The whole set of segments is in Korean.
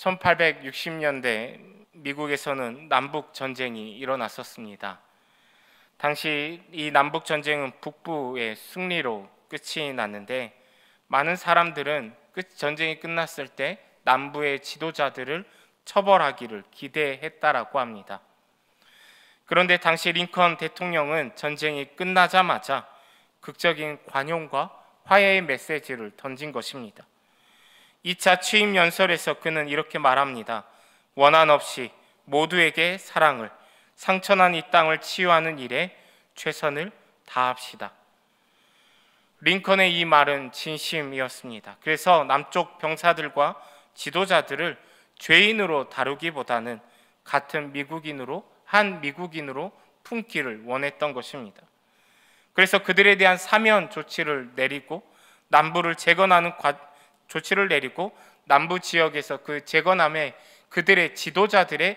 1860년대 미국에서는 남북 전쟁이 일어났었습니다. 당시 이 남북 전쟁은 북부의 승리로 끝이 났는데, 많은 사람들은 전쟁이 끝났을 때 남부의 지도자들을 처벌하기를 기대했다라고 합니다. 그런데 당시 링컨 대통령은 전쟁이 끝나자마자 극적인 관용과 화해의 메시지를 던진 것입니다. 2차 취임 연설에서 그는 이렇게 말합니다. 원한 없이 모두에게 사랑을, 상처난 이 땅을 치유하는 일에 최선을 다합시다. 링컨의 이 말은 진심이었습니다. 그래서 남쪽 병사들과 지도자들을 죄인으로 다루기보다는 같은 미국인으로, 한 미국인으로 품기를 원했던 것입니다. 그래서 그들에 대한 사면 조치를 내리고 남부를 재건하는 조치를 내리고 남부 지역에서 그 재건함에 그들의 지도자들의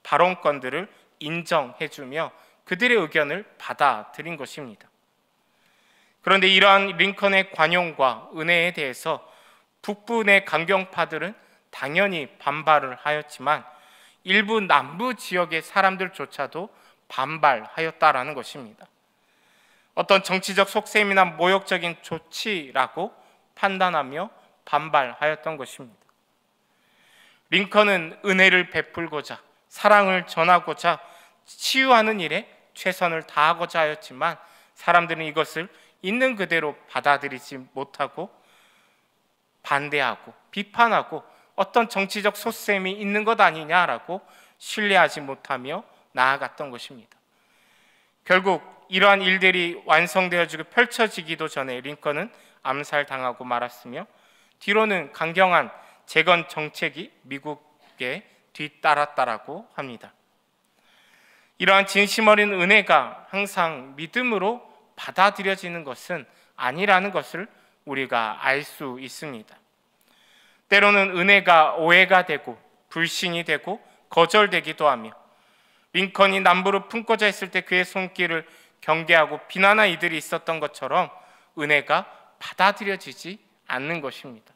발언권들을 인정해주며 그들의 의견을 받아들인 것입니다. 그런데 이러한 링컨의 관용과 은혜에 대해서 북부 내 강경파들은 당연히 반발을 하였지만 일부 남부 지역의 사람들조차도 반발하였다라는 것입니다. 어떤 정치적 속셈이나 모욕적인 조치라고 판단하며 반발하였던 것입니다. 링컨은 은혜를 베풀고자, 사랑을 전하고자, 치유하는 일에 최선을 다하고자 하였지만 사람들은 이것을 있는 그대로 받아들이지 못하고 반대하고 비판하고 어떤 정치적 속셈이 있는 것 아니냐라고 신뢰하지 못하며 나아갔던 것입니다. 결국 이러한 일들이 완성되어지고 펼쳐지기도 전에 링컨은 암살당하고 말았으며 뒤로는 강경한 재건 정책이 미국에 뒤따랐다라고 합니다. 이러한 진심 어린 은혜가 항상 믿음으로 받아들여지는 것은 아니라는 것을 우리가 알 수 있습니다. 때로는 은혜가 오해가 되고 불신이 되고 거절되기도 하며 링컨이 남부로 품고자 했을 때 그의 손길을 경계하고 비난한 이들이 있었던 것처럼 은혜가 받아들여지지 않는 것입니다.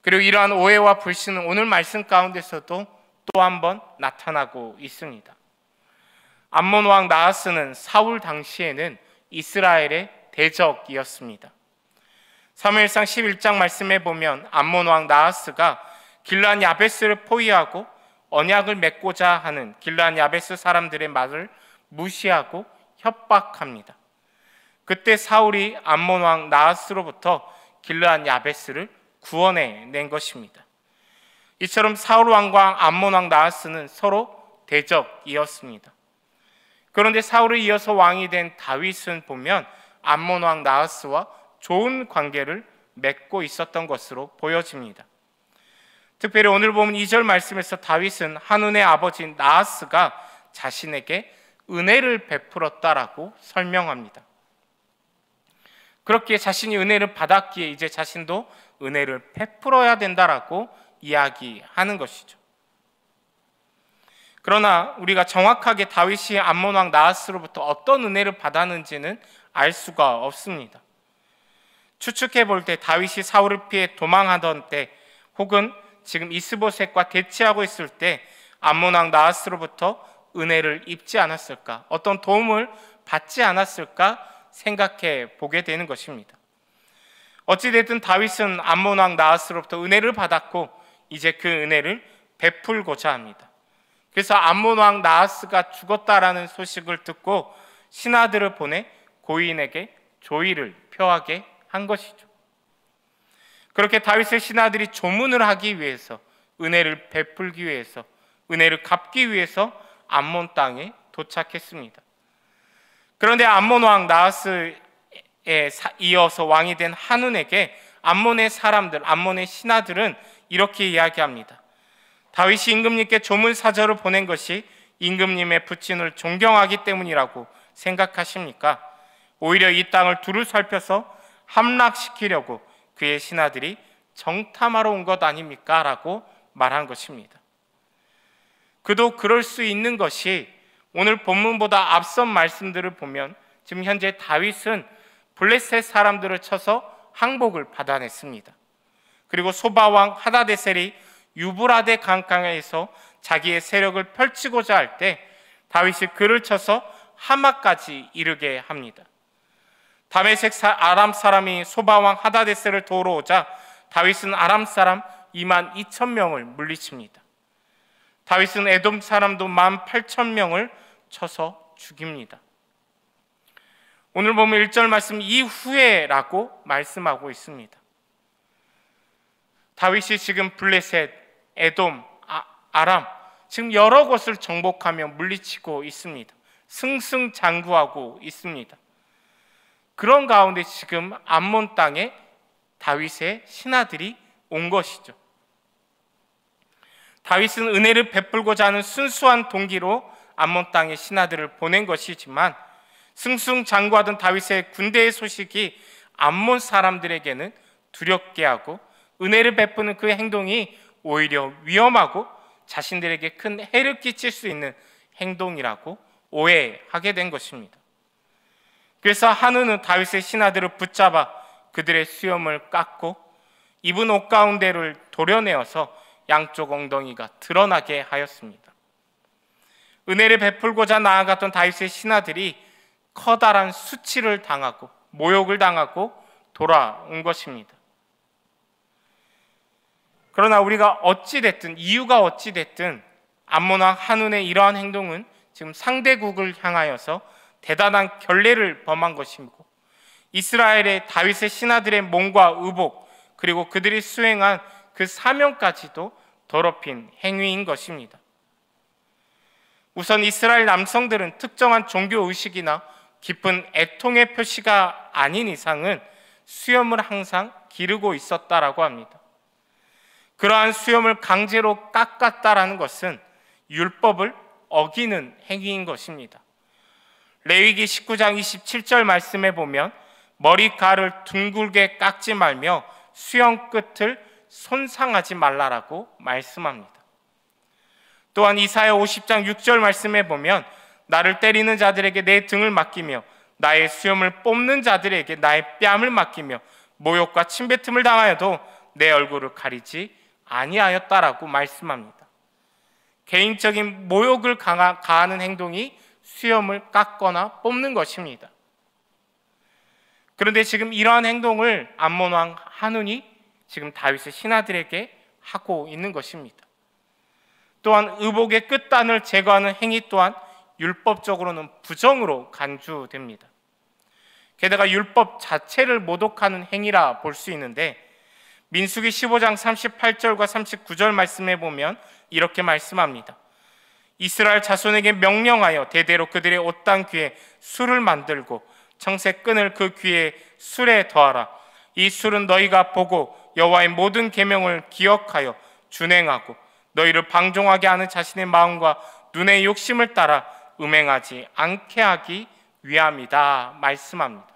그리고 이러한 오해와 불신은 오늘 말씀 가운데서도 또 한 번 나타나고 있습니다. 암몬 왕 나하스는 사울 당시에는 이스라엘의 대적이었습니다. 사무엘상 11장 말씀에 보면 암몬 왕 나하스가 길르앗 야베스를 포위하고 언약을 맺고자 하는 길르앗 야베스 사람들의 말을 무시하고 협박합니다. 그때 사울이 암몬 왕 나하스로부터 길르앗 야베스를 구원해낸 것입니다. 이처럼 사울 왕과 암몬 왕 나하스는 서로 대적이었습니다. 그런데 사울을 이어서 왕이 된 다윗은 보면 암몬 왕 나하스와 좋은 관계를 맺고 있었던 것으로 보여집니다. 특별히 오늘 보면 2절 말씀에서 다윗은 한운의 아버지 나하스가 자신에게 은혜를 베풀었다라고 설명합니다. 그렇게 자신이 은혜를 받았기에 이제 자신도 은혜를 베풀어야 된다라고 이야기하는 것이죠. 그러나 우리가 정확하게 다윗이 암몬 왕 나하스로부터 어떤 은혜를 받았는지는 알 수가 없습니다. 추측해 볼 때 다윗이 사울을 피해 도망하던 때 혹은 지금 이스보셋과 대치하고 있을 때 암몬 왕 나하스로부터 은혜를 입지 않았을까, 어떤 도움을 받지 않았을까 생각해 보게 되는 것입니다. 어찌됐든 다윗은 암몬 왕 나하스로부터 은혜를 받았고 이제 그 은혜를 베풀고자 합니다. 그래서 암몬 왕 나하스가 죽었다라는 소식을 듣고 신하들을 보내 고인에게 조의를 표하게 한 것이죠. 그렇게 다윗의 신하들이 조문을 하기 위해서, 은혜를 베풀기 위해서, 은혜를 갚기 위해서 암몬 땅에 도착했습니다. 그런데 암몬 왕 나하스에 이어서 왕이 된 한운에게 암몬의 사람들, 암몬의 신하들은 이렇게 이야기합니다. 다윗이 임금님께 조문사절을 보낸 것이 임금님의 부친을 존경하기 때문이라고 생각하십니까? 오히려 이 땅을 두루 살펴서 함락시키려고 그의 신하들이 정탐하러 온 것 아닙니까? 라고 말한 것입니다. 그도 그럴 수 있는 것이 오늘 본문보다 앞선 말씀들을 보면 지금 현재 다윗은 블레셋 사람들을 쳐서 항복을 받아냈습니다. 그리고 소바왕 하다데셀이 유브라데 강가에서 자기의 세력을 펼치고자 할 때 다윗이 그를 쳐서 하마까지 이르게 합니다. 다메섹 아람 사람이 소바왕 하다데스를 도우러 오자 다윗은 아람 사람 2만 2천 명을 물리칩니다. 다윗은 에돔 사람도 1만 8천 명을 쳐서 죽입니다. 오늘 보면 1절 말씀 이후에라고 말씀하고 있습니다. 다윗이 지금 블레셋, 에돔, 아람 지금 여러 곳을 정복하며 물리치고 있습니다. 승승장구하고 있습니다. 그런 가운데 지금 암몬 땅에 다윗의 신하들이 온 것이죠. 다윗은 은혜를 베풀고자 하는 순수한 동기로 암몬 땅에 신하들을 보낸 것이지만 승승장구하던 다윗의 군대의 소식이 암몬 사람들에게는 두렵게 하고 은혜를 베푸는 그 행동이 오히려 위험하고 자신들에게 큰 해를 끼칠 수 있는 행동이라고 오해하게 된 것입니다. 그래서 한우는 다윗의 신하들을 붙잡아 그들의 수염을 깎고 입은 옷 가운데를 도려내어서 양쪽 엉덩이가 드러나게 하였습니다. 은혜를 베풀고자 나아갔던 다윗의 신하들이 커다란 수치를 당하고 모욕을 당하고 돌아온 것입니다. 그러나 우리가 어찌됐든 이유가 어찌됐든 암몬 왕 한운의 이러한 행동은 지금 상대국을 향하여서 대단한 결례를 범한 것이고 이스라엘의 다윗의 신하들의 몸과 의복 그리고 그들이 수행한 그 사명까지도 더럽힌 행위인 것입니다. 우선 이스라엘 남성들은 특정한 종교의식이나 깊은 애통의 표시가 아닌 이상은 수염을 항상 기르고 있었다라고 합니다. 그러한 수염을 강제로 깎았다라는 것은 율법을 어기는 행위인 것입니다. 레위기 19장 27절 말씀에 보면 머리카락을 둥글게 깎지 말며 수염 끝을 손상하지 말라라고 말씀합니다. 또한 이사야 50장 6절 말씀에 보면 나를 때리는 자들에게 내 등을 맡기며 나의 수염을 뽑는 자들에게 나의 뺨을 맡기며 모욕과 침뱉음을 당하여도 내 얼굴을 가리지 아니하였다라고 말씀합니다. 개인적인 모욕을 가하는 행동이 수염을 깎거나 뽑는 것입니다. 그런데 지금 이러한 행동을 암몬 왕 한운이 지금 다윗의 신하들에게 하고 있는 것입니다. 또한 의복의 끝단을 제거하는 행위 또한 율법적으로는 부정으로 간주됩니다. 게다가 율법 자체를 모독하는 행위라 볼 수 있는데 민수기 15장 38절과 39절 말씀에 보면 이렇게 말씀합니다. 이스라엘 자손에게 명령하여 대대로 그들의 옷단 귀에 술을 만들고 청색 끈을 그 귀에 술에 더하라. 이 술은 너희가 보고 여호와의 모든 계명을 기억하여 준행하고 너희를 방종하게 하는 자신의 마음과 눈의 욕심을 따라 음행하지 않게 하기 위함이다 말씀합니다.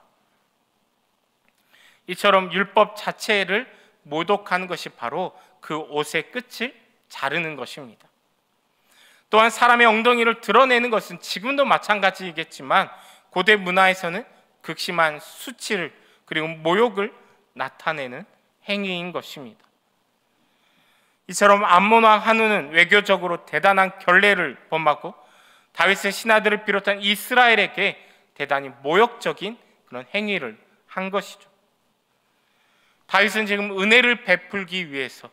이처럼 율법 자체를 모독하는 것이 바로 그 옷의 끝을 자르는 것입니다. 또한 사람의 엉덩이를 드러내는 것은 지금도 마찬가지이겠지만 고대 문화에서는 극심한 수치를 그리고 모욕을 나타내는 행위인 것입니다. 이처럼 암몬 왕 한운은 외교적으로 대단한 결례를 범하고 다윗의 신하들을 비롯한 이스라엘에게 대단히 모욕적인 그런 행위를 한 것이죠. 다윗은 지금 은혜를 베풀기 위해서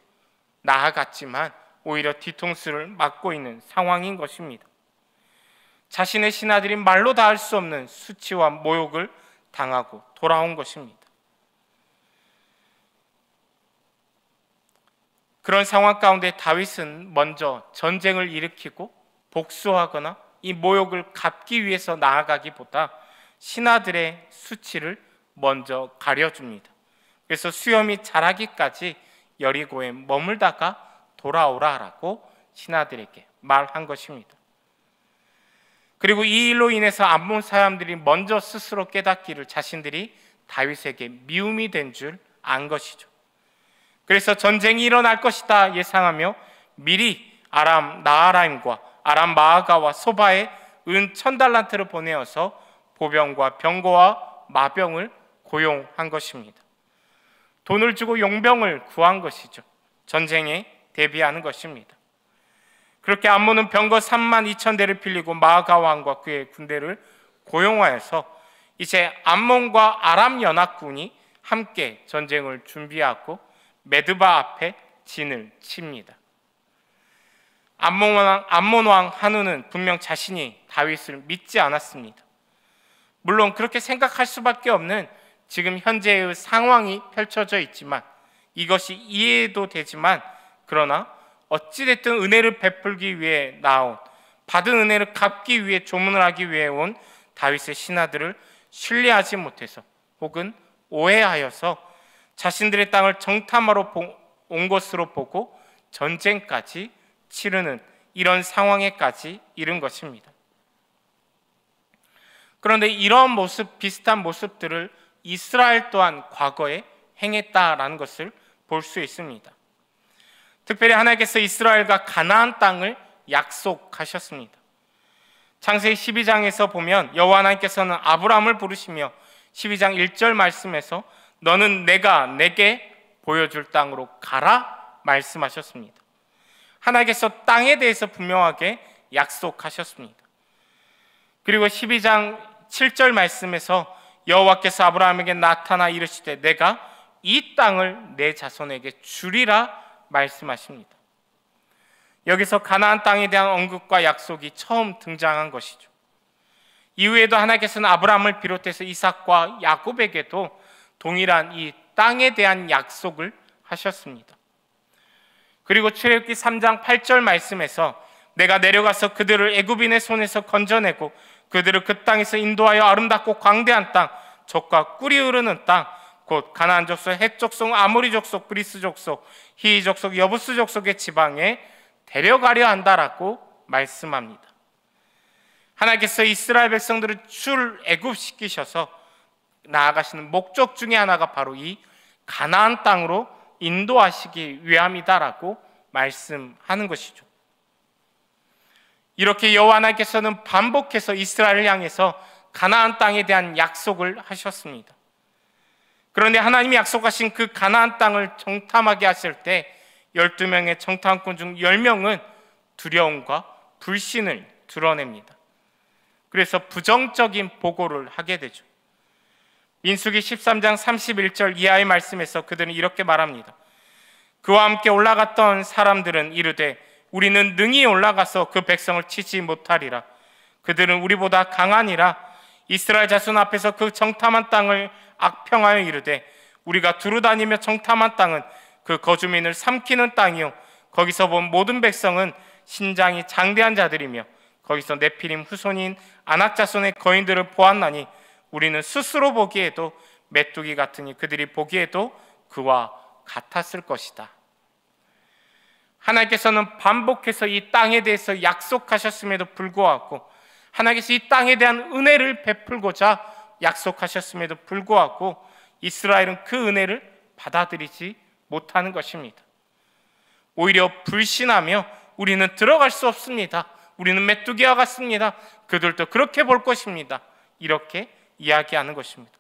나아갔지만 오히려 뒤통수를 맞고 있는 상황인 것입니다. 자신의 신하들이 말로 다 할 수 없는 수치와 모욕을 당하고 돌아온 것입니다. 그런 상황 가운데 다윗은 먼저 전쟁을 일으키고 복수하거나 이 모욕을 갚기 위해서 나아가기보다 신하들의 수치를 먼저 가려줍니다. 그래서 수염이 자라기까지 여리고에 머물다가 돌아오라라고 신하들에게 말한 것입니다. 그리고 이 일로 인해서 암몬 사람들이 먼저 스스로 깨닫기를 자신들이 다윗에게 미움이 된 줄 안 것이죠. 그래서 전쟁이 일어날 것이다 예상하며 미리 아람 나하라임과 아람 마아가와 소바에 은 1000달란트를 보내어서 보병과 병거와 마병을 고용한 것입니다. 돈을 주고 용병을 구한 것이죠. 전쟁에 대비하는 것입니다. 그렇게 암몬은 병거 32,000대를 빌리고 마아가 왕과 그의 군대를 고용하여서 이제 암몬과 아람 연합군이 함께 전쟁을 준비하고 메드바 앞에 진을 칩니다. 암몬 왕 한우는 분명 자신이 다윗을 믿지 않았습니다. 물론 그렇게 생각할 수밖에 없는 지금 현재의 상황이 펼쳐져 있지만, 이것이 이해도 되지만, 그러나 어찌됐든 은혜를 베풀기 위해 나온, 받은 은혜를 갚기 위해 조문을 하기 위해 온 다윗의 신하들을 신뢰하지 못해서 혹은 오해하여서 자신들의 땅을 정탐하러 온 것으로 보고 전쟁까지 치르는 이런 상황에까지 이른 것입니다. 그런데 이런 비슷한 모습들을 이스라엘 또한 과거에 행했다라는 것을 볼 수 있습니다. 특별히 하나님께서 이스라엘과 가나안 땅을 약속하셨습니다. 창세기 12장에서 보면 여호와 하나님께서는 아브라함을 부르시며 12장 1절 말씀에서 너는 내가 내게 보여줄 땅으로 가라 말씀하셨습니다. 하나님께서 땅에 대해서 분명하게 약속하셨습니다. 그리고 12장 7절 말씀에서 여호와께서 아브라함에게 나타나 이르시되 내가 이 땅을 내 자손에게 주리라 말씀하십니다. 여기서 가나안 땅에 대한 언급과 약속이 처음 등장한 것이죠. 이후에도 하나님께서는 아브라함을 비롯해서 이삭과 야곱에게도 동일한 이 땅에 대한 약속을 하셨습니다. 그리고 출애굽기 3장 8절 말씀에서 내가 내려가서 그들을 애굽인의 손에서 건져내고 그들을 그 땅에서 인도하여 아름답고 광대한 땅, 젖과 꿀이 흐르는 땅, 곧 가나안 족속, 헷 족속, 아모리 족속, 그리스 족속, 히위 족속, 여부스 족속의 지방에 데려가려 한다라고 말씀합니다. 하나님께서 이스라엘 백성들을 출애굽시키셔서 나아가시는 목적 중에 하나가 바로 이 가나안 땅으로 인도하시기 위함이다라고 말씀하는 것이죠. 이렇게 여호와 하나님께서는 반복해서 이스라엘을 향해서 가나안 땅에 대한 약속을 하셨습니다. 그런데 하나님이 약속하신 그 가나안 땅을 정탐하게 하실 때 12명의 정탐꾼 중 10명은 두려움과 불신을 드러냅니다. 그래서 부정적인 보고를 하게 되죠. 민수기 13장 31절 이하의 말씀에서 그들은 이렇게 말합니다. 그와 함께 올라갔던 사람들은 이르되 우리는 능히 올라가서 그 백성을 치지 못하리라. 그들은 우리보다 강하니라. 이스라엘 자손 앞에서 그 정탐한 땅을 악평하여 이르되 우리가 두루다니며 정탐한 땅은 그 거주민을 삼키는 땅이요 거기서 본 모든 백성은 신장이 장대한 자들이며 거기서 네피림 후손인 아낙 자손의 거인들을 보았나니 우리는 스스로 보기에도 메뚜기 같으니 그들이 보기에도 그와 같았을 것이다. 하나님께서는 반복해서 이 땅에 대해서 약속하셨음에도 불구하고, 하나님께서 이 땅에 대한 은혜를 베풀고자 약속하셨음에도 불구하고 이스라엘은 그 은혜를 받아들이지 못하는 것입니다. 오히려 불신하며 우리는 들어갈 수 없습니다. 우리는 메뚜기와 같습니다. 그들도 그렇게 볼 것입니다. 이렇게 이야기하는 것입니다.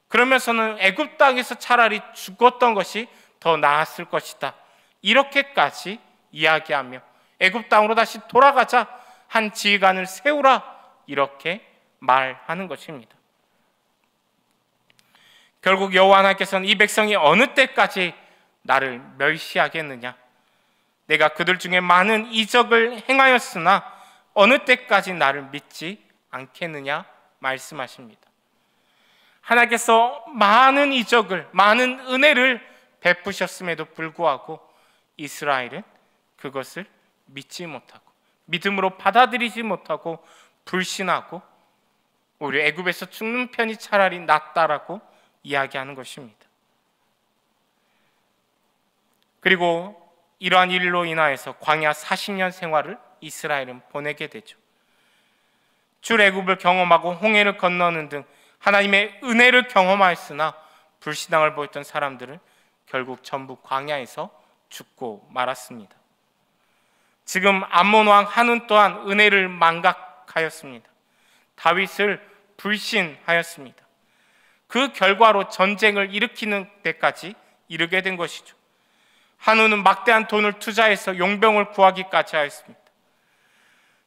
그러면서는 애굽 땅에서 차라리 죽었던 것이 더 나았을 것이다. 이렇게까지 이야기하며 애굽 땅으로 다시 돌아가자, 한 지휘관을 세우라, 이렇게 말하는 것입니다. 결국 여호와 하나님께서는 이 백성이 어느 때까지 나를 멸시하겠느냐, 내가 그들 중에 많은 이적을 행하였으나 어느 때까지 나를 믿지 않겠느냐 말씀하십니다. 하나님께서 많은 이적을, 많은 은혜를 베푸셨음에도 불구하고 이스라엘은 그것을 믿지 못하고 믿음으로 받아들이지 못하고 불신하고 오히려 애굽에서 죽는 편이 차라리 낫다라고 이야기하는 것입니다. 그리고 이러한 일로 인하여서 광야 40년 생활을 이스라엘은 보내게 되죠. 출애굽을 경험하고 홍해를 건너는 등 하나님의 은혜를 경험하였으나 불신앙을 보였던 사람들은 결국 전부 광야에서 죽고 말았습니다. 지금 암몬 왕 한운 또한 은혜를 망각하였습니다. 다윗을 불신하였습니다. 그 결과로 전쟁을 일으키는 데까지 이르게 된 것이죠. 한우는 막대한 돈을 투자해서 용병을 구하기까지 하였습니다.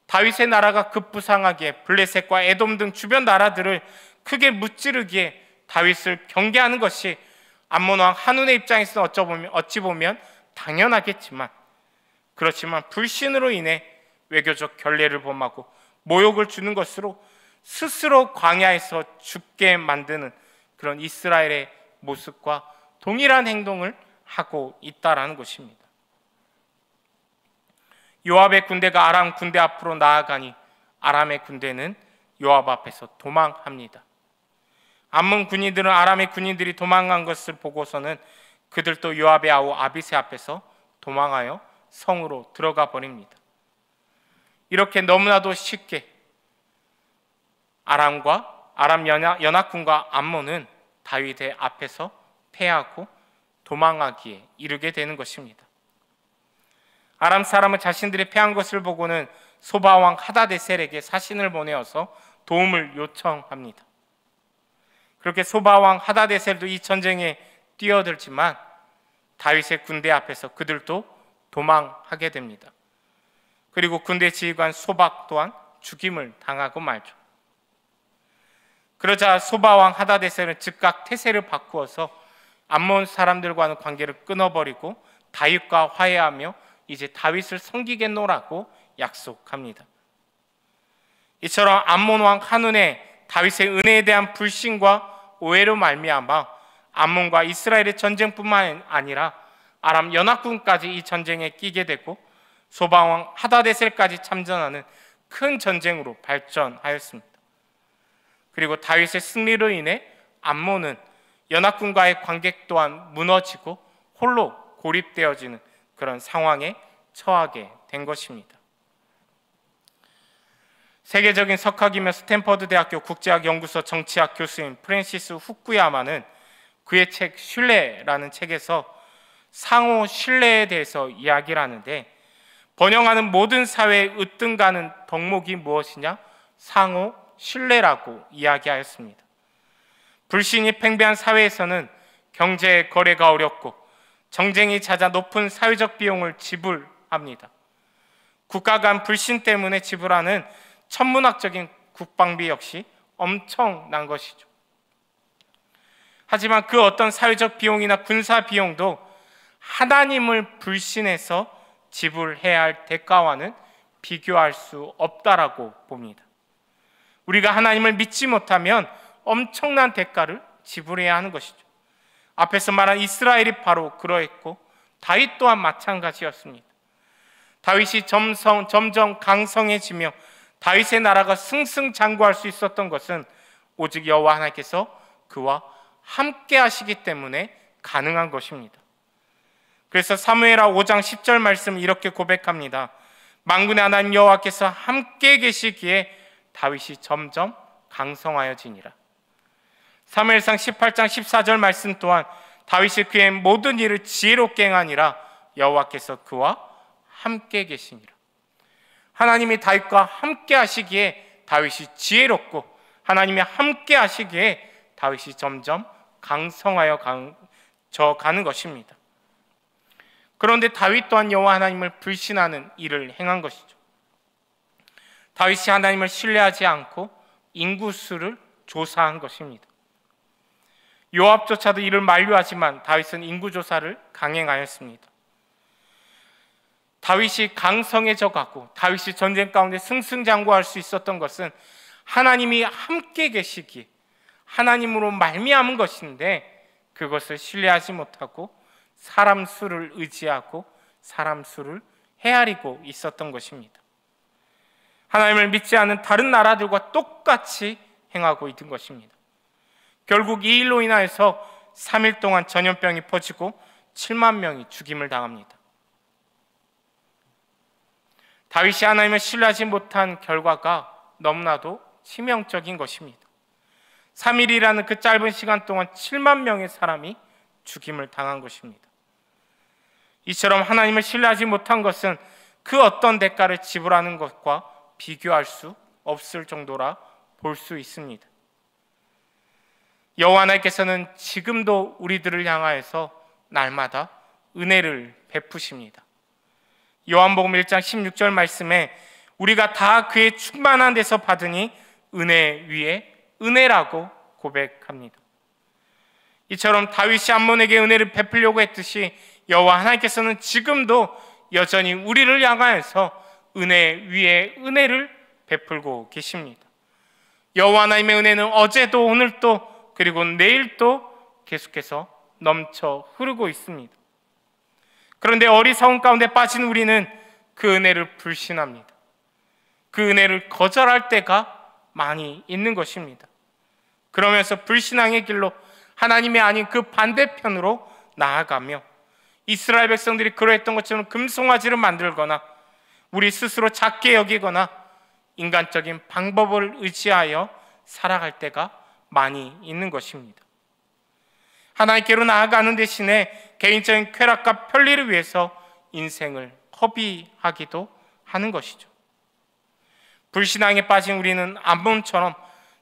다윗의 나라가 급부상하기에 블레셋과 에돔 등 주변 나라들을 크게 무찌르기에 다윗을 경계하는 것이 암몬 왕 한운의 입장에서는 어찌 보면 당연하겠지만, 그렇지만 불신으로 인해 외교적 결례를 범하고 모욕을 주는 것으로 스스로 광야에서 죽게 만드는 그런 이스라엘의 모습과 동일한 행동을 하고 있다라는 것입니다. 요압의 군대가 아람 군대 앞으로 나아가니 아람의 군대는 요압 앞에서 도망합니다. 암몬 군인들은 아람의 군인들이 도망간 것을 보고서는 그들도 요압의 아우 아비새 앞에서 도망하여 성으로 들어가 버립니다. 이렇게 너무나도 쉽게 아람 연합군과 암몬은 다윗의 앞에서 패하고 도망하기에 이르게 되는 것입니다. 아람 사람은 자신들이 패한 것을 보고는 소바왕 하다데셀에게 사신을 보내어서 도움을 요청합니다. 그렇게 소바왕 하다데셀도 이 전쟁에 뛰어들지만 다윗의 군대 앞에서 그들도 도망하게 됩니다. 그리고 군대 지휘관 소박 또한 죽임을 당하고 말죠. 그러자 소바왕 하다데셀은 즉각 태세를 바꾸어서 암몬 사람들과는 관계를 끊어버리고 다윗과 화해하며 이제 다윗을 섬기겠노라고 약속합니다. 이처럼 암몬 왕 한운의 다윗의 은혜에 대한 불신과 오해로 말미암아 암몬과 이스라엘의 전쟁뿐만 아니라 아람 연합군까지 이 전쟁에 끼게 되고 소바왕 하다데셀까지 참전하는 큰 전쟁으로 발전하였습니다. 그리고 다윗의 승리로 인해 암몬은 연합군과의 관계 또한 무너지고 홀로 고립되어지는 그런 상황에 처하게 된 것입니다. 세계적인 석학이며 스탠퍼드 대학교 국제학 연구소 정치학 교수인 프랜시스 후쿠야마는 그의 책 신뢰라는 책에서 상호 신뢰에 대해서 이야기를 하는데, 번영하는 모든 사회의 으뜸가는 덕목이 무엇이냐? 상호 신뢰라고 이야기하였습니다. 불신이 팽배한 사회에서는 경제 거래가 어렵고 정쟁이 잦아 높은 사회적 비용을 지불합니다. 국가 간 불신 때문에 지불하는 천문학적인 국방비 역시 엄청난 것이죠. 하지만 그 어떤 사회적 비용이나 군사 비용도 하나님을 불신해서 지불해야 할 대가와는 비교할 수 없다라고 봅니다. 우리가 하나님을 믿지 못하면 엄청난 대가를 지불해야 하는 것이죠. 앞에서 말한 이스라엘이 바로 그러했고 다윗 또한 마찬가지였습니다. 다윗이 점점 강성해지며 다윗의 나라가 승승장구할 수 있었던 것은 오직 여호와 하나님께서 그와 함께 하시기 때문에 가능한 것입니다. 그래서 사무엘하 5장 10절 말씀 이렇게 고백합니다. 만군의 하나님 여호와께서 함께 계시기에 다윗이 점점 강성하여지니라. 사무엘상 18장 14절 말씀 또한 다윗이 그의 모든 일을 지혜롭게 행하니라 여호와께서 그와 함께 계시니라. 하나님이 다윗과 함께 하시기에 다윗이 지혜롭고 하나님이 함께 하시기에 다윗이 점점 강성하여 가는 것입니다. 그런데 다윗 또한 여호와 하나님을 불신하는 일을 행한 것이죠. 다윗이 하나님을 신뢰하지 않고 인구수를 조사한 것입니다. 요압조차도 이를 만류하지만 다윗은 인구조사를 강행하였습니다. 다윗이 강성해져 가고 다윗이 전쟁 가운데 승승장구할 수 있었던 것은 하나님이 함께 계시기에 하나님으로 말미암은 것인데, 그것을 신뢰하지 못하고 사람 수를 의지하고 사람 수를 헤아리고 있었던 것입니다. 하나님을 믿지 않은 다른 나라들과 똑같이 행하고 있는 것입니다. 결국 이 일로 인하여서 3일 동안 전염병이 퍼지고 7만 명이 죽임을 당합니다. 다윗이 하나님을 신뢰하지 못한 결과가 너무나도 치명적인 것입니다. 3일이라는 그 짧은 시간 동안 7만 명의 사람이 죽임을 당한 것입니다. 이처럼 하나님을 신뢰하지 못한 것은 그 어떤 대가를 지불하는 것과 비교할 수 없을 정도라 볼 수 있습니다. 여호와 하나님께서는 지금도 우리들을 향하여서 날마다 은혜를 베푸십니다. 요한복음 1장 16절 말씀에 우리가 다 그의 충만한 데서 받으니 은혜 위에 은혜라고 고백합니다. 이처럼 다윗이 암몬에게 은혜를 베풀려고 했듯이 여호와 하나님께서는 지금도 여전히 우리를 향하여서 은혜 위에 은혜를 베풀고 계십니다. 여호와 하나님의 은혜는 어제도 오늘도 그리고 내일도 계속해서 넘쳐 흐르고 있습니다. 그런데 어리석은 가운데 빠진 우리는 그 은혜를 불신합니다. 그 은혜를 거절할 때가 많이 있는 것입니다. 그러면서 불신앙의 길로 하나님이 아닌 그 반대편으로 나아가며 이스라엘 백성들이 그러했던 것처럼 금송아지를 만들거나 우리 스스로 작게 여기거나 인간적인 방법을 의지하여 살아갈 때가 많이 있는 것입니다. 하나님께로 나아가는 대신에 개인적인 쾌락과 편리를 위해서 인생을 허비하기도 하는 것이죠. 불신앙에 빠진 우리는 암몬처럼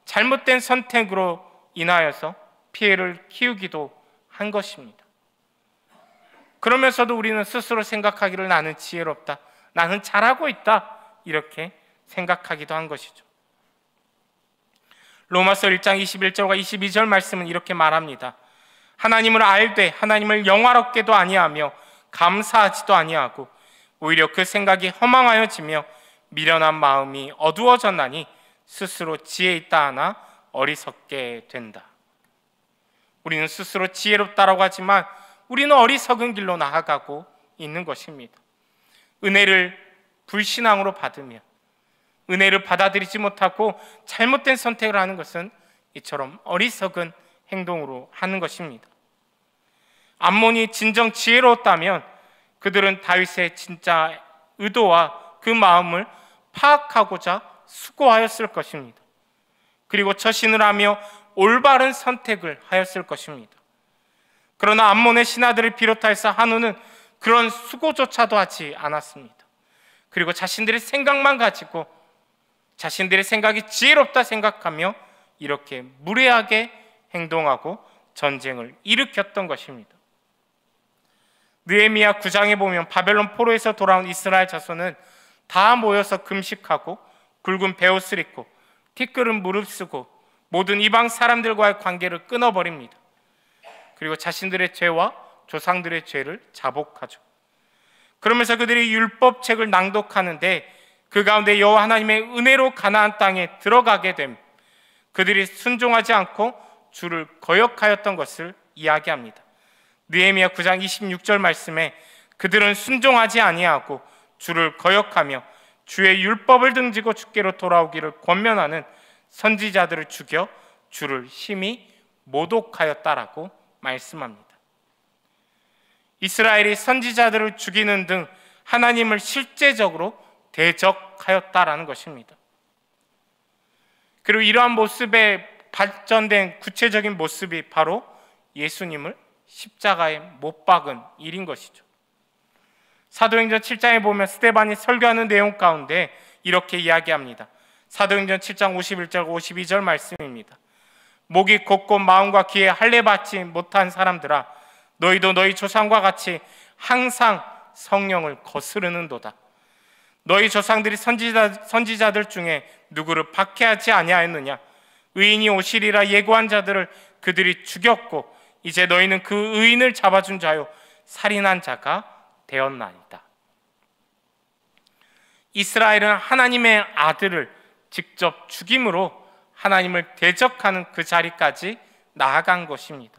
잘못된 선택으로 인하여서 피해를 키우기도 한 것입니다. 그러면서도 우리는 스스로 생각하기를 나는 지혜롭다, 나는 잘하고 있다, 이렇게 생각하기도 한 것이죠. 로마서 1장 21절과 22절 말씀은 이렇게 말합니다. 하나님을 알되 하나님을 영화롭게도 아니하며 감사하지도 아니하고 오히려 그 생각이 허망하여지며 미련한 마음이 어두워졌나니 스스로 지혜 있다 하나 어리석게 된다. 우리는 스스로 지혜롭다라고 하지만 우리는 어리석은 길로 나아가고 있는 것입니다. 은혜를 불신앙으로 받으며 은혜를 받아들이지 못하고 잘못된 선택을 하는 것은 이처럼 어리석은 행동으로 하는 것입니다. 암몬이 진정 지혜로웠다면 그들은 다윗의 진짜 의도와 그 마음을 파악하고자 수고하였을 것입니다. 그리고 처신을 하며 올바른 선택을 하였을 것입니다. 그러나 암몬의 신하들을 비롯해서 한우는 그런 수고조차도 하지 않았습니다. 그리고 자신들의 생각만 가지고 자신들의 생각이 지혜롭다 생각하며 이렇게 무례하게 행동하고 전쟁을 일으켰던 것입니다. 느헤미야 9장에 보면 바벨론 포로에서 돌아온 이스라엘 자손은 다 모여서 금식하고 굵은 베옷을 입고 티끌은 무릅쓰고 모든 이방 사람들과의 관계를 끊어버립니다. 그리고 자신들의 죄와 조상들의 죄를 자복하죠. 그러면서 그들이 율법책을 낭독하는데 그 가운데 여호와 하나님의 은혜로 가나안 땅에 들어가게 됨, 그들이 순종하지 않고 주를 거역하였던 것을 이야기합니다. 느헤미야 9장 26절 말씀에 그들은 순종하지 아니하고 주를 거역하며 주의 율법을 등지고 주께로 돌아오기를 권면하는 선지자들을 죽여 주를 심히 모독하였다라고 말씀합니다. 이스라엘이 선지자들을 죽이는 등 하나님을 실제적으로 대적하였다라는 것입니다. 그리고 이러한 모습에 발전된 구체적인 모습이 바로 예수님을 십자가에 못 박은 일인 것이죠. 사도행전 7장에 보면 스데반이 설교하는 내용 가운데 이렇게 이야기합니다. 사도행전 7장 51절 52절 말씀입니다. 목이 곧고 마음과 귀에 할례 받지 못한 사람들아, 너희도 너희 조상과 같이 항상 성령을 거스르는도다. 너희 조상들이 선지자들 중에 누구를 박해하지 아니하였느냐? 의인이 오시리라 예고한 자들을 그들이 죽였고 이제 너희는 그 의인을 잡아준 자요 살인한 자가 되었나이다. 이스라엘은 하나님의 아들을 직접 죽임으로 하나님을 대적하는 그 자리까지 나아간 것입니다.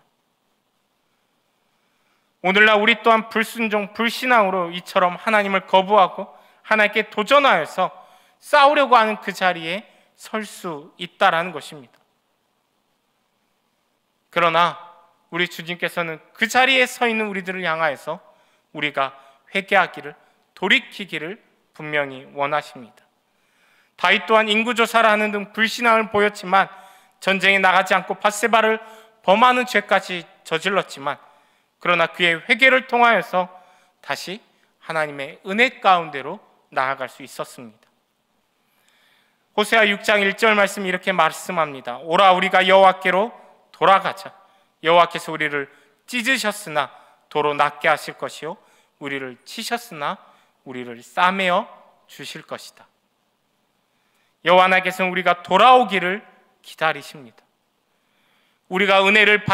오늘날 우리 또한 불순종, 불신앙으로 이처럼 하나님을 거부하고 하나님께 도전하여서 싸우려고 하는 그 자리에 설 수 있다라는 것입니다. 그러나 우리 주님께서는 그 자리에 서 있는 우리들을 향하여서 우리가 회개하기를, 돌이키기를 분명히 원하십니다. 다윗 또한 인구조사를 하는 등 불신앙을 보였지만 전쟁에 나가지 않고 밧세바를 범하는 죄까지 저질렀지만 그러나 그의 회개를 통하여서 다시 하나님의 은혜 가운데로 나아갈 수 있었습니다. 호세아 6장 1절 말씀 이렇게 말씀합니다. 오라 우리가 여호와께로 돌아가자. 여호와께서 우리를 찢으셨으나 도로 낫게 하실 것이요 우리를 치셨으나 우리를 싸매어 주실 것이다. 여호와 하나님께서는 우리가 돌아오기를 기다리십니다. 우리가 은혜를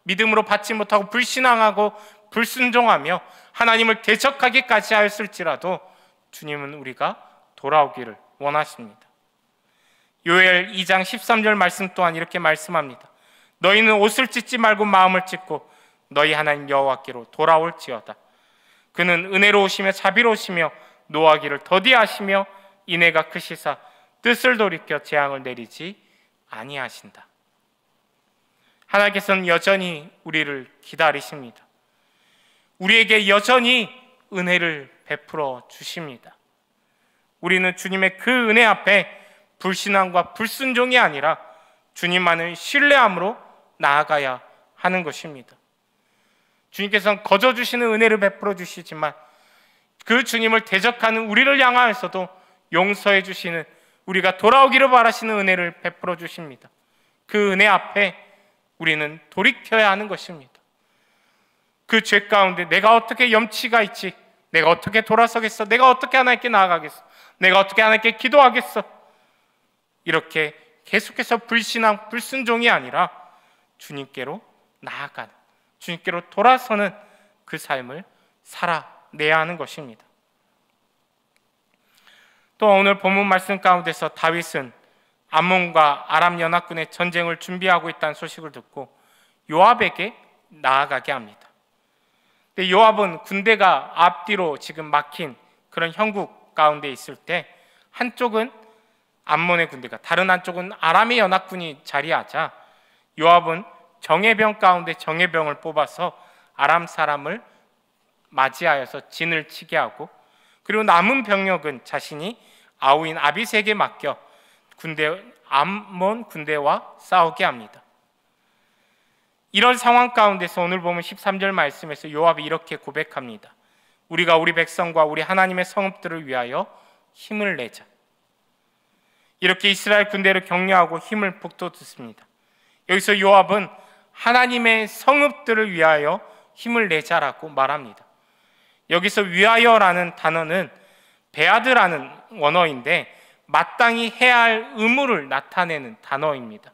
믿음으로 받지 못하고 불신앙하고 불순종하며 하나님을 대적하기까지 하였을지라도 주님은 우리가 돌아오기를 원하십니다. 요엘 2장 13절 말씀 또한 이렇게 말씀합니다. 너희는 옷을 찢지 말고 마음을 찢고 너희 하나님 여호와께로 돌아올지어다. 그는 은혜로우시며 자비로우시며 노하기를 더디하시며 인애가 크시사 뜻을 돌이켜 재앙을 내리지 아니하신다. 하나님께서는 여전히 우리를 기다리십니다. 우리에게 여전히 은혜를 베풀어 주십니다. 우리는 주님의 그 은혜 앞에 불신앙과 불순종이 아니라 주님만을 신뢰함으로 나아가야 하는 것입니다. 주님께서는 거저 주시는 은혜를 베풀어 주시지만 그 주님을 대적하는 우리를 향하여서도 용서해 주시는, 우리가 돌아오기를 바라시는 은혜를 베풀어 주십니다. 그 은혜 앞에 우리는 돌이켜야 하는 것입니다. 그 죄 가운데 내가 어떻게 염치가 있지? 내가 어떻게 돌아서겠어? 내가 어떻게 하나님께 나아가겠어? 내가 어떻게 하나님께 기도하겠어? 이렇게 계속해서 불신앙, 불순종이 아니라 주님께로 나아가는, 주님께로 돌아서는 그 삶을 살아내야 하는 것입니다. 또 오늘 본문 말씀 가운데서 다윗은 암몬과 아람 연합군의 전쟁을 준비하고 있다는 소식을 듣고 요압에게 나아가게 합니다. 근데 요압은 군대가 앞뒤로 지금 막힌 그런 형국 가운데 있을 때 한쪽은 암몬의 군대가, 다른 한쪽은 아람의 연합군이 자리하자 요압은 정예병 가운데 정예병을 뽑아서 아람 사람을 맞이하여서 진을 치게 하고, 그리고 남은 병력은 자신이 아우인 아비새에게 맡겨 암몬 군대와 싸우게 합니다. 이런 상황 가운데서 오늘 보면 13절 말씀에서 요압이 이렇게 고백합니다. 우리가 우리 백성과 우리 하나님의 성읍들을 위하여 힘을 내자. 이렇게 이스라엘 군대를 격려하고 힘을 북돋습니다. 여기서 요압은 하나님의 성읍들을 위하여 힘을 내자라고 말합니다. 여기서 위하여라는 단어는 베아드라는 원어인데 마땅히 해야 할 의무를 나타내는 단어입니다.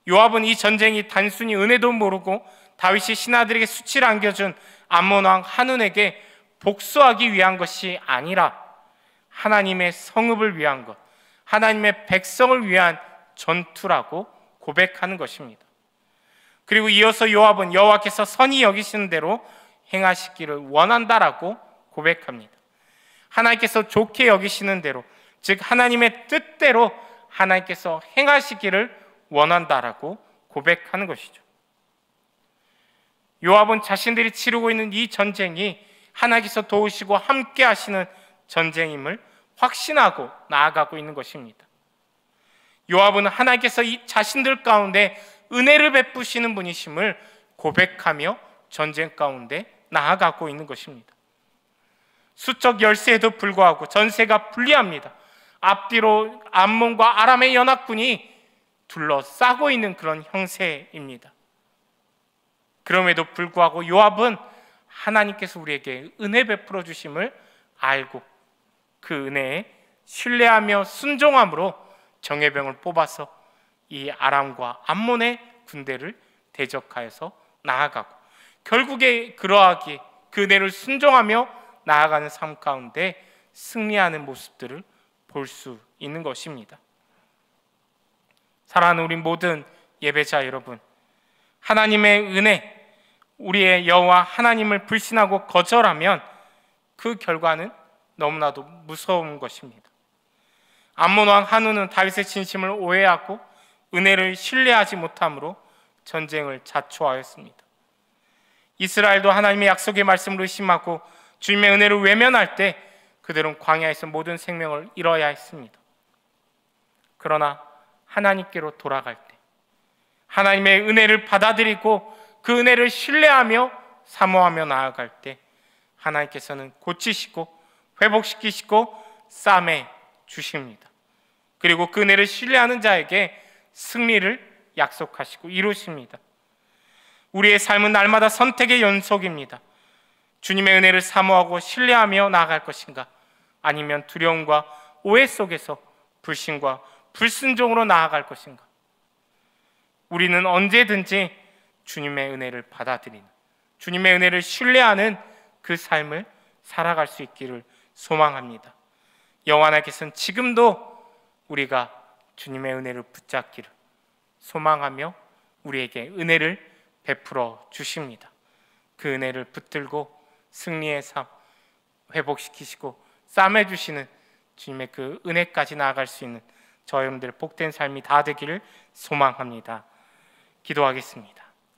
요압은 이 전쟁이 단순히 은혜도 모르고 다윗이 신하들에게 수치를 안겨준 암몬 왕 한운에게 복수하기 위한 것이 아니라 하나님의 성읍을 위한 것, 하나님의 백성을 위한 전투라고 고백하는 것입니다. 그리고 이어서 요압은 여호와께서 선히 여기시는 대로 행하시기를 원한다라고 고백합니다. 하나님께서 좋게 여기시는 대로, 즉 하나님의 뜻대로 하나님께서 행하시기를 원한다라고 고백하는 것이죠. 요압은 자신들이 치르고 있는 이 전쟁이 하나님께서 도우시고 함께 하시는 전쟁임을 확신하고 나아가고 있는 것입니다. 요압은 하나님께서 이 자신들 가운데 은혜를 베푸시는 분이심을 고백하며 전쟁 가운데 나아가고 있는 것입니다. 수적 열세에도 불구하고 전세가 불리합니다. 앞뒤로 암몬과 아람의 연합군이 둘러싸고 있는 그런 형세입니다. 그럼에도 불구하고 요압은 하나님께서 우리에게 은혜 베풀어 주심을 알고 그 은혜에 신뢰하며 순종함으로 정예병을 뽑아서 이 아람과 암몬의 군대를 대적하여서 나아가고, 결국에 그러하기에 그 은혜를 순종하며 나아가는 삶 가운데 승리하는 모습들을 볼 수 있는 것입니다. 사랑하는 우리 모든 예배자 여러분, 하나님의 은혜, 우리의 여호와 하나님을 불신하고 거절하면 그 결과는 너무나도 무서운 것입니다. 암몬 왕 한운은 다윗의 진심을 오해하고 은혜를 신뢰하지 못함으로 전쟁을 자초하였습니다. 이스라엘도 하나님의 약속의 말씀을 의심하고 주님의 은혜를 외면할 때 그들은 광야에서 모든 생명을 잃어야 했습니다. 그러나 하나님께로 돌아갈 때, 하나님의 은혜를 받아들이고 그 은혜를 신뢰하며 사모하며 나아갈 때 하나님께서는 고치시고 회복시키시고 싸매 주십니다. 그리고 그 은혜를 신뢰하는 자에게 승리를 약속하시고 이루십니다. 우리의 삶은 날마다 선택의 연속입니다. 주님의 은혜를 사모하고 신뢰하며 나아갈 것인가? 아니면 두려움과 오해 속에서 불신과 불순종으로 나아갈 것인가? 우리는 언제든지 주님의 은혜를 받아들이는, 주님의 은혜를 신뢰하는 그 삶을 살아갈 수 있기를 소망합니다. 여호와 하나님께서는 지금도 우리가 주님의 은혜를 붙잡기를 소망하며 우리에게 은혜를 베풀어 주십니다. 그 은혜를 붙들고 승리의 삶 회복시키시고 싸매 주시는 주님의 그 은혜까지 나아갈 수 있는 저 여러분들의 복된 삶이 다 되기를 소망합니다. 기도하겠습니다.